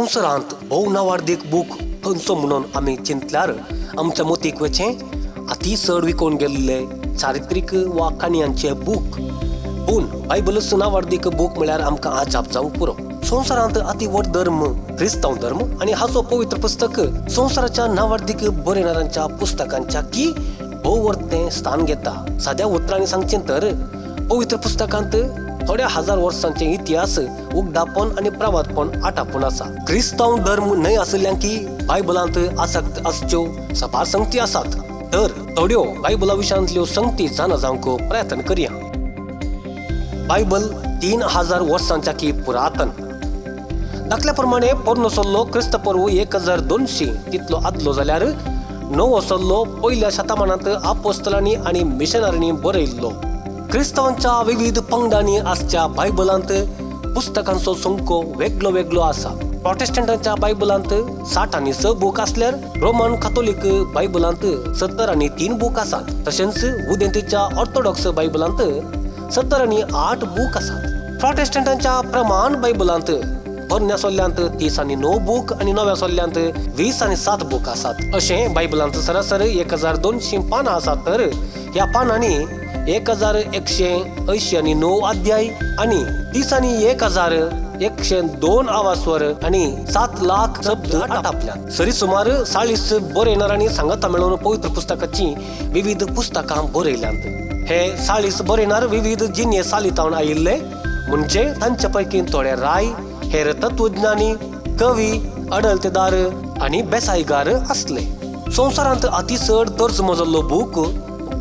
संवसारांत भोव नावार्दीक बूक खंयचो म्हणून आमी चिंतल्यार आमच्या मतीक वचें अति चड विकोन गेल्ले चारित्रीक वा काणयांचे बूक. पूण बायबलच नावार्दीक बूक म्हळ्यार आमकां आजाप जावंक पुरो. संवसारांत अति व्हड धर्म क्रिस्तांव धर्म आनी हाचो पवित्र पुस्तक संवसाराच्या नावार्दीक बरयणाऱ्यांच्या पुस्तकांच्या की भोव व्हडलें स्थान घेता. साद्या उतरांनी सांगचें तर पवित्र पुस्तकांत थोड्या हजार वर्सांचे इतिहास, उगडापण आणि प्रवादपण आटापून आसा. क्रिस्तांव धर्म न्हय आसल्यांकी बायबलांत आसक्त आसच्यो साबार संगती आसात. तर थोड्यो बायबला विशयांतल्यो संगती जाणा जावंक प्रयत्न करया. बायबल 3000 वर्सांच्या की पुरातन. दाखल्या प्रमाणे पोरनो सल्लो क्रिस्तपूर्व 1200 तितलो आदलो जाल्यार नवो सल्लो पयल्या शतमानांत आपोस्तलांनी आनी मिशनरांनी बरयल्लो. क्रिस्तांवांच्या विविध पंगडांनी आसच्या बायबलांत पुस्तकांचो संख्यो वेगळो वेगळो आसा. प्रोटेस्टंटांच्या बायबलांत 60 बूक आसल्यार रोमन कॅथोलिक बायबलांत 70 बूक आसात. तशेंच उदेंतीच्या ऑर्थोडॉक्स बायबलांत 78 बूक आसात. प्रोटेस्टंटांच्या प्रमाण बायबलांत पोरण्या सोल्ल्यांत 39 बूक आणि नव्या सोल्ल्यांत 27 बूक आसात. अशें बायबलांत सरासरी 1280 पानां आसात. तर ह्या पानांनी 1189 अध्याय आणि 3102 आवास्वर आणि 7 लाख शब्द आटापल्यात. सरीसुमार 40 बरयणाऱ्यांनी सांगता मेळून पवित्र पुस्तकाची विविध पुस्तकां बरयल्यांत. हे 40 बरयणार विविध जिने सालितावन आयिल्ले, म्हणजे तांच्या पैकी थोडे राय, हेर तत्वज्ञानी, कवी, अडलतेदार आणि बेसायगार असले. संवसारांत अति चड तर्जमो जाल्लो बूक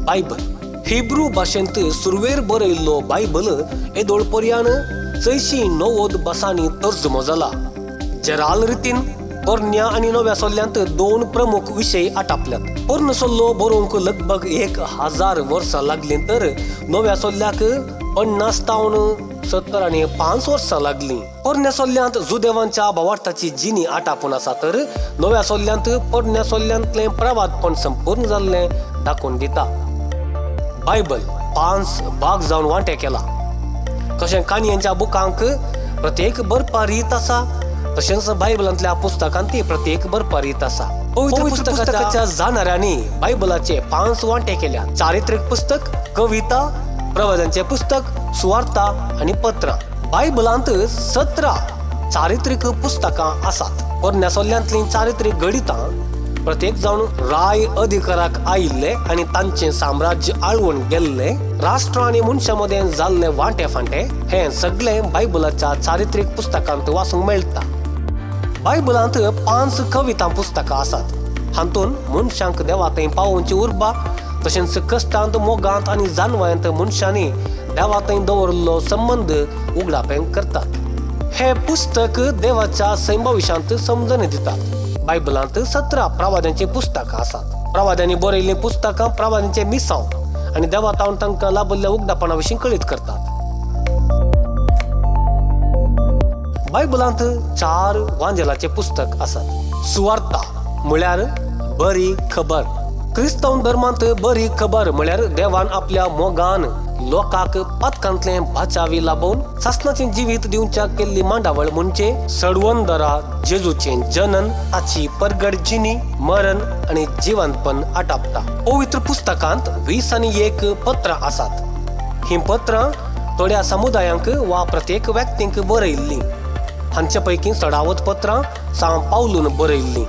बायबल. हिब्रू भाशेंत सुरवेर बरयल्लो बायबल येदोळपर्यान 690 भासांनी तर्जमो जाला. जेराल रितीन पोरण्या आणि नव्या सोल्ल्यांत 2 प्रमुख विशय आटापल्यात. पोरनो सोल्लो बरोवंक लगभग 1000 वर्सां लागली, तर नव्या सोल्ल्याक 50 आणि 5 वर्सां लागली. पोरण्या सोल्ल्यांत जुदेवांच्या भावार्थाची जिनी आटापून आसा, तर नव्या सोल्ल्यांत पोरण्या सोल्ल्यांतलें प्रवादपण संपूर्ण जाल्लें दाखोवन दिता. बायबल 5 भाग जावन वांटे केला. कशें काणयांच्या बुकांक प्रत्येक बरपा रीत आसा, तशेंच बायबलांतल्या पुस्तकांत ती प्रत्येक बरपा रीत आसा. पवित्र पुस्तकाच्या जाणाऱ्यांनी बायबलाचे 5 वांटे केल्या. चारित्रीक पुस्तक, कविता, प्रवादांचे पुस्तक, सुवार्ता आणि पत्रां. बायबलांत 17 चारित्रीक पुस्तकां आसात. पोरण्या सोल्ल्यांतलीं चारित्रीक गणितां प्रत्येक जावन राय अधिकाराक आयिल्ले आणि तांचे साम्राज्य आळवून गेल्ले, राष्ट्र आणि मनशां मदें जाल्ले वांटे फांटे हे सगळे बायबलाच्या चारित्रीक पुस्तकांत वाचूंक मेळटा. बायबलांत 5 कविता पुस्तकां आसात. हातून मनशांक देवा थंय पावोवची उर्बा, तशेंच कश्टांत, मोगांत आणि जानवांत मनशांनी देवा थंय दवरलो संबंध उगडापें करतात. हे पुस्तक देवाच्या सैमविशांत समजून दितात. बायबलांत 17 प्रवाद्यांची पुस्तकां आसात. प्रवाद्यांनी बरयल्लीं पुस्तकां प्रवाद्यांचे मिसांव आणि देवा तावन तांकां लाभल्ल्या उगडापणा विशीं कळीत करतात. बायबलांत 4 वांजेलाचे पुस्तक आसात. सुवार्ता म्हळ्यार बरी खबर. क्रिस्तांव धर्मांत बरी खबर म्हळ्यार देवान आपल्या मोगान लोकांक पातकांतले बाचावी लाभोवन सासणाचें जिवीत दिवच्या केल्ली मांडावळ, म्हणजे सडवंदरा जेजूचें जनन, ताची परगड जिणी, मरण आणि जिवंतपण आटापता. पवित्र पुस्तकांत 21 पत्रां आसात. ही पत्रां थोड्या समुदायांक वा प्रत्येक व्यक्तींक बरयल्लीं. हांचे पैकी सडावत पत्रां सांव पावलून बरयल्लीं.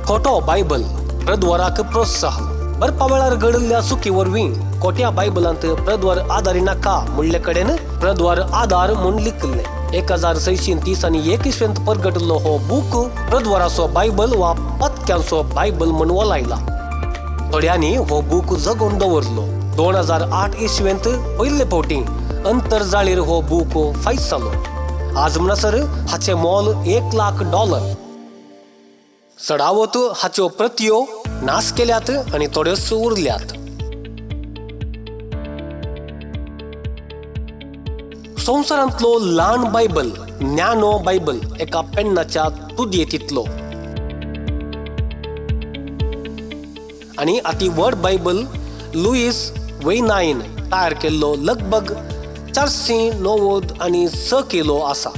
खोटो बायबल प्रद्वाराक प्रोत्साहन. बरपा वेळार घडल्ल्या चुकी वरवीं खोट्या बायबलांत प्रद्वार आदारी नाका म्हणले कडेन प्रद्वार आधार म्हूण लिखले. 1631 परगटलो हो बूक प्रद्वाराचो बायबल वा पत्क्यांचो बायबल म्हूण वलायला. थोड्यांनी हो बूक जगोवन दवरलो. 2008 इसवेंत पयले फावटी अंतरजाळीर हो बूक फायज जालो. आज म्हणसर हाचे मोल $1,00,000. सडावत हाच्यो प्रत्यो नाश केल्यात आणि थोड्योच उरल्यात. संवसारांतलो ल्हान बायबल, न्यानो बायबल, एका पेन्नाच्या तुदयेंतलो. आणि अति व्हड बायबल लुईस वेनाईन तयार केल्लो लगभग 490 आणि 6 किलो आसा.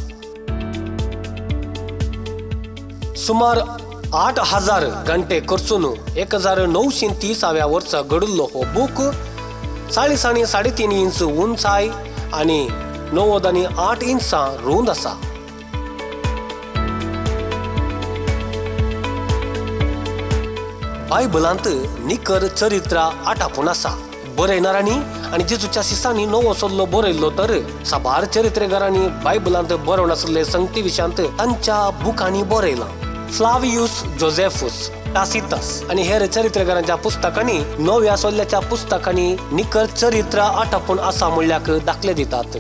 सुमार 8,000 घंटे करसून 1930 वर्सा घडुल्लो हो बूक 40 आणि 3.5 इंच उंचाय आणि 90 आणि 8 इंच रुंद असा. बायबलांत निकर चरित्रा आटापून असा. बरयणाऱ्यांनी आणि जेजूच्या शिसांनी नवो सल्लो बरयल्लो तर साबार चरित्रेकारांनी बायबलांत बरोवन आसले संगती विशयांत तांच्या बुकांनी बरयला. फ्लावियुस जोसेफस, टासिटस आणि हेर चरित्रेकारांच्या पुस्तकांनी नव्या सल्ल्याच्या पुस्तकांनी निकर चरित्रा आटापून असा म्हणल्याक दाखले दितात.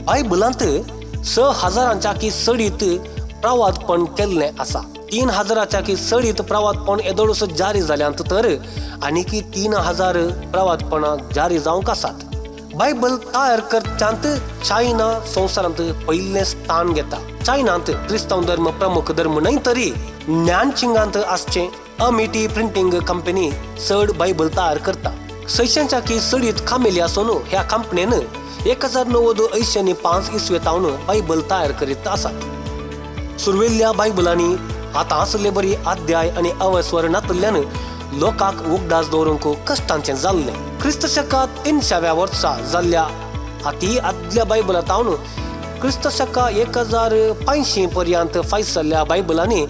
बायबलांत 6,000च्या की सडीत प्रवादपण केल्ले आसा. 3,000च्या की सडीत प्रवादपण येदोळूस जारी जाल्यांत तर आनीकी 3,000 प्रवादपण जारी जावंक आसात. बायबल तयार करच्यांत चायना संवसारांत पयलें स्थान घेता. चायनांत क्रिस्तांव धर्म प्रमुख धर्म न्हय तरी न्यानचिंगांत आसचे अमिटी प्रिंटिंग कंपनी चड बायबल तयार करता. 600च्या की सडीत खामेली आसून ह्या कंपनीन 1985 इसवेतावन बायबल तयार करीत आसात. सुरवेल्ल्या बायबलांनी आतां असले बरी अध्याय आणि अवस्वर नातल्ल्यान लोकांक उगडास दवरूंक कश्टांचें जाल्लें. क्रिस्त शका 300व्या वर्सा जाल्ल्या आती आदल्या बायबलांतावन क्रिस्त शका 1085 पर्यंत फायज जाल्ल्या बायबलांनी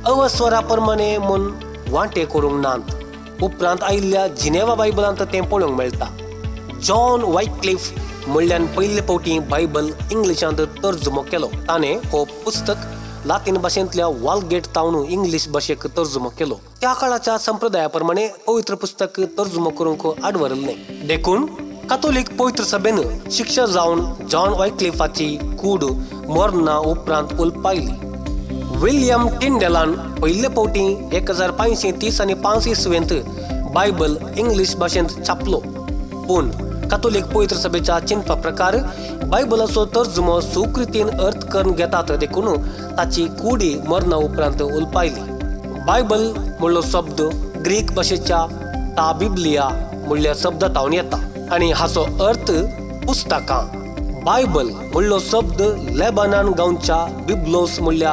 अवस्वरा प्रमाणे म्हूण वांटे करूंक नात. उपरांत आयिल्ल्या जिनेवा बायबलांत तें पळोवंक मेळटा. जॉन वायक्लिफ म्हणल्यान पयले फावटी बायबल इंग्लिशांत तर्जुमो केलो. ताणें हो पुस्तक लातीन भाशेंतल्या वाल्गेट तावन इंग्लिश भाशेक तर्जुमो केलो. त्या काळाच्या संप्रदाया प्रमाणे पवित्र पुस्तक तर्जुमो करूंक आडवरल्लें. देखून कातोलीक पवित्र सभेन शिक्षा जावन जॉन वायक्लिफाची कूड मरणा उपरांत उलपायली. विल्यम टिंडेलान पयले फावटी 1530 इसवेंत बायबल इंग्लिश भाशेंत छापलो. पूण कातोलीक पवित्र सभेच्या चिंतपा प्रकार बायबलाचो तर्जुमो सुकृतीन अर्थ करून घेतात. देखून ताची कुडी मरणा उपरांत उलपायली. बायबल म्हणलो शब्द ग्रीक भाशेच्या ता बिब्लिया म्हणल्या शब्दांतावन येता आणि हाचो अर्थ पुस्तकां. बायबल म्हणलो शब्द लेबनान गांवच्या बिब्लोस म्हणल्या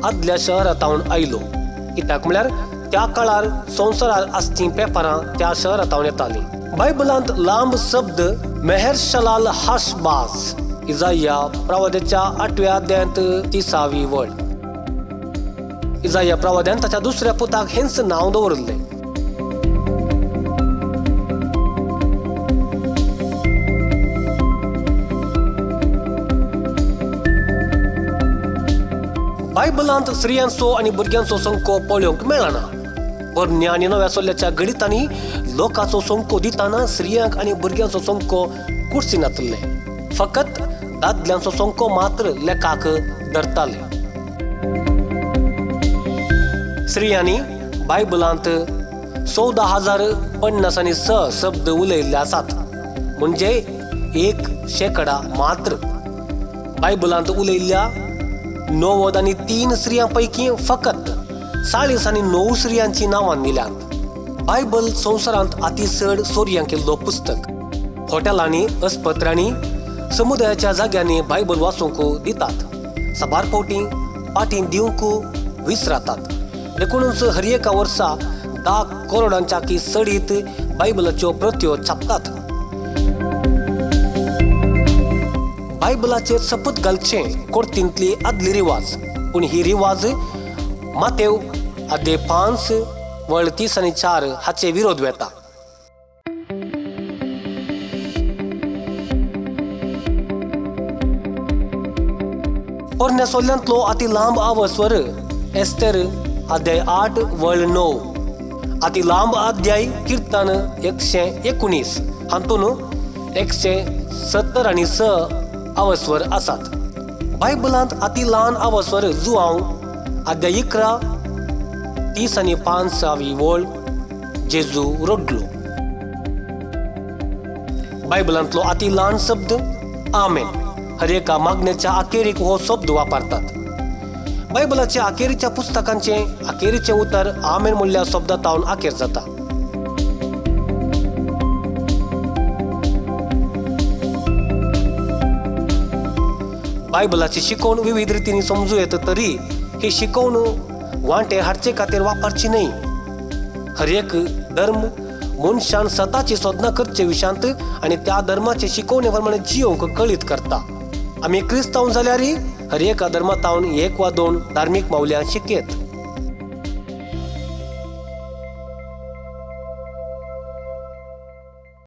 आदल्या शहरांतावन आयलो. कित्याक म्हळ्यार त्या काळार संवसारांत आसची पेपरां त्या शहरांतावन येतालीं. बायबलांत लांब शब्द मेहरशलाल हाशबाज इजाया प्रवाद्याच्या 8व्या अध्यायांत 30वी वळ. इजाया प्रवाद्यान ताच्या दुसऱ्या पुताक हेंच नांव दवरलें. बायबलांत स्त्रियांचो आणि भुरग्यांचो संको पळोवंक मेळना. पोरण्या आनी नव्या सल्ल्याच्या गणितांनी लोकांचो संको दिताना स्त्रियांक आनी भुरग्यांचो संको कुडसिनातले. फकत दादल्यांचो संको मात्र लेखाक धरताले. स्त्रियांनी बायबलांत 14,056 शब्द उलयल्ले आसात. म्हणजे 1% मात्र. बायबलांत उलयल्ल्या 93 स्त्रियांपैकी फकत 49 स्त्रियांची नांवां दिल्यात. बायबल संवसारांत अति चड सोर्यां केल्लो पुस्तक. हॉटेलांनी अस्पत्रांनी समुदायाच्या जाग्यांनी बायबल वाचूंक दितात. साबार फावटी पाठी दिवंक विसरातात. देखूनच हर एका वर्सा 10 करोडांच्या की सडीत बायबलाच्यो प्रत्यो छापतात. बायबलाचेर सपत घालचें कोर्तींतली आदली रिवाज. पूण ही रिवाज मातेव अध्याय 5 वळ 30 आणि 4 हाचे विरोध वेता. पोरण्या सोल्ल्यांतलो अति लांब आवस्वर एस्तेर अध्याय 8 वळ 9. अति लांब अध्याय कीर्तन 119 हातून 170 आणि 6 आवस्वर आसात. बायबलांत अति ल्हान आवस्वर जुआंव अध्याय 11 30 आणि 5वी वळ जेजू रडलो. बायबलांतलो अति ल्हान शब्द आमेन. हर एका मागणेच्या अखेरीक हो शब्द वापरतात. बायबलाच्या अखेरीच्या पुस्तकांचे अखेरीचे उतर आमेन म्हणल्या शब्दांतावन अखेर जाता. बायबलाची शिकवण विविध रितींनी समजूं येता तरी ही शिकवण वांटे हाडचे खातीर वापरची न्ही. हर एक धर्म मनशान स्वताची सोदना करचे विशांत आनी त्या धर्माचे शिकवणे प्रमाणे जियोंक कळीत करता. आमी क्रिस्तांव जाल्यार हर एका धर्मांतावन एक वा दोन धार्मीक मौल्यां शिकेत.